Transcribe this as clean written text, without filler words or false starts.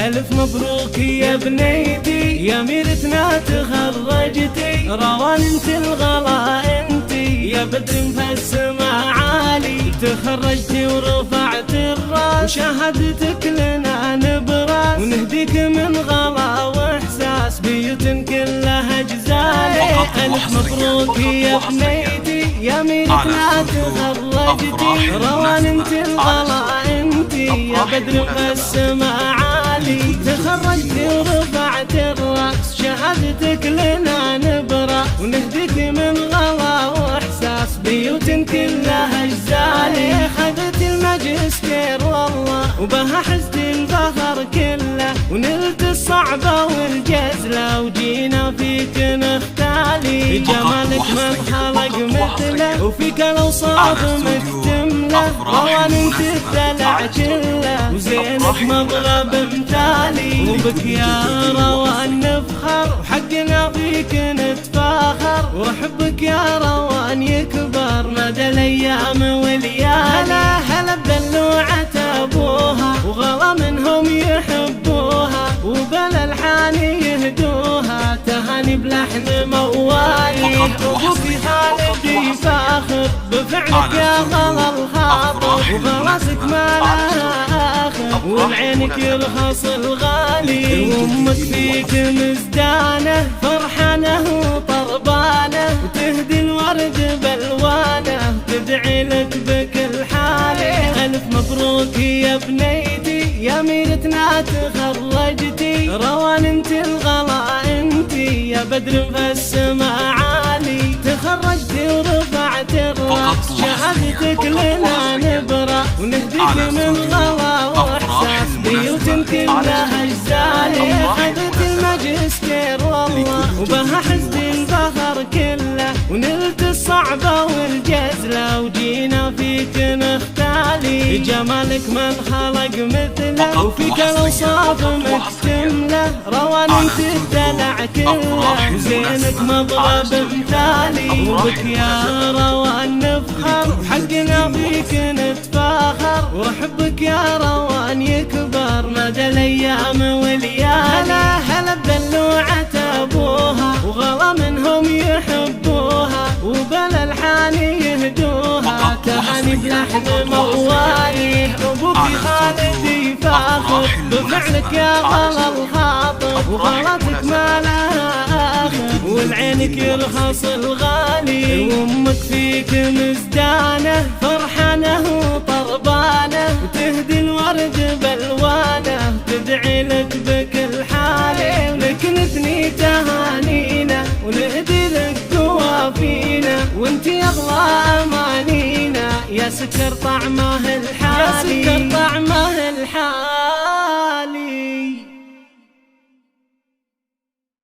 ألف مبروك يا بنيتي يا ميرتنا تخرجتي، روان انت الغلا انتي يا بدر في السما عالي، تخرجتي ورفعت الراس وشهادتك لنا نبراس، ونهديك من غلا واحساس بيوت كلها جزالي. ألف مبروك يا بنيتي يا ميرتنا تخرجتي، روان انت الغلا انتي يا بدر في السما عالي، تخرجتي ورفعت الراس شهادتك لنا نبرة، ونهديك من غلا واحساس بيوت كلها جزالي. خذت الماجستير والله وبها حزت الفخر كله، ونلت الصعبة والجزلة وجينا فيك نختالي، جمالك ما انخلق مثله وفيك الاوصاف مكتمله، روان انت الدلع كله وزينك مبغى بمثالي، وبك يا روان نفخر وحقنا فيك نتفاخر، وحبك يا روان يكبر مدى الايام والليالي. هلا بدلوعة ابوها وغلا منهم يحبوها، وبلا الحان يهدوها تهاني بلحن موالي، ابوك خالد فاخر بفعلك يا غلا الخاطر، وغراسك ما لها اخر وبعينك يرخص الغالي، وامك فيك مزدانه فرحانه وطربانه، وتهدي الورد بالوانه تدعي لك بكل حاله. الف مبروك يا بنيتي يا ميرتنا تخرجتي، روان انت الغلا انتي يا بدر في السما عالي، تخرجتي ورفعت الراس شهادتك لنا نبرة، ونهديك من غلا واحساس بيوت كلها جزالي. خذت الماجستير والله وبها حزت الفخر كله، ونلت الصعبة والجزلة وجينا فيك نختالي، جمالك ما انخلق مثله وفيك الاوصاف مكتمله، روان انت الدلع كله وزينك مبغى بمثالي، وبك يا روان نفخر وحقنا فيك نتفاخر، وحبك يا روان يكبر مدى الايام والليالي. هلا بدلوعة ابوها وغلا منهم يحبوها، وبلا الحان يهدوها تهاني بلحن موالي، ابوك خالد فاخر بفعلك يا غلا الخاطر، وغلاتك ما لها اخر والعينك يرخص الغالي، وامك فيك مزدانه فرحانه وطربانه، وتهدي الورد بالوانه تدعي لك بكل حاله، ولك نثني تهانينا ونهدي لك قوافينا، وانت اغلى امانينا يا سكر طعمه الحالي، يا سكر طعمه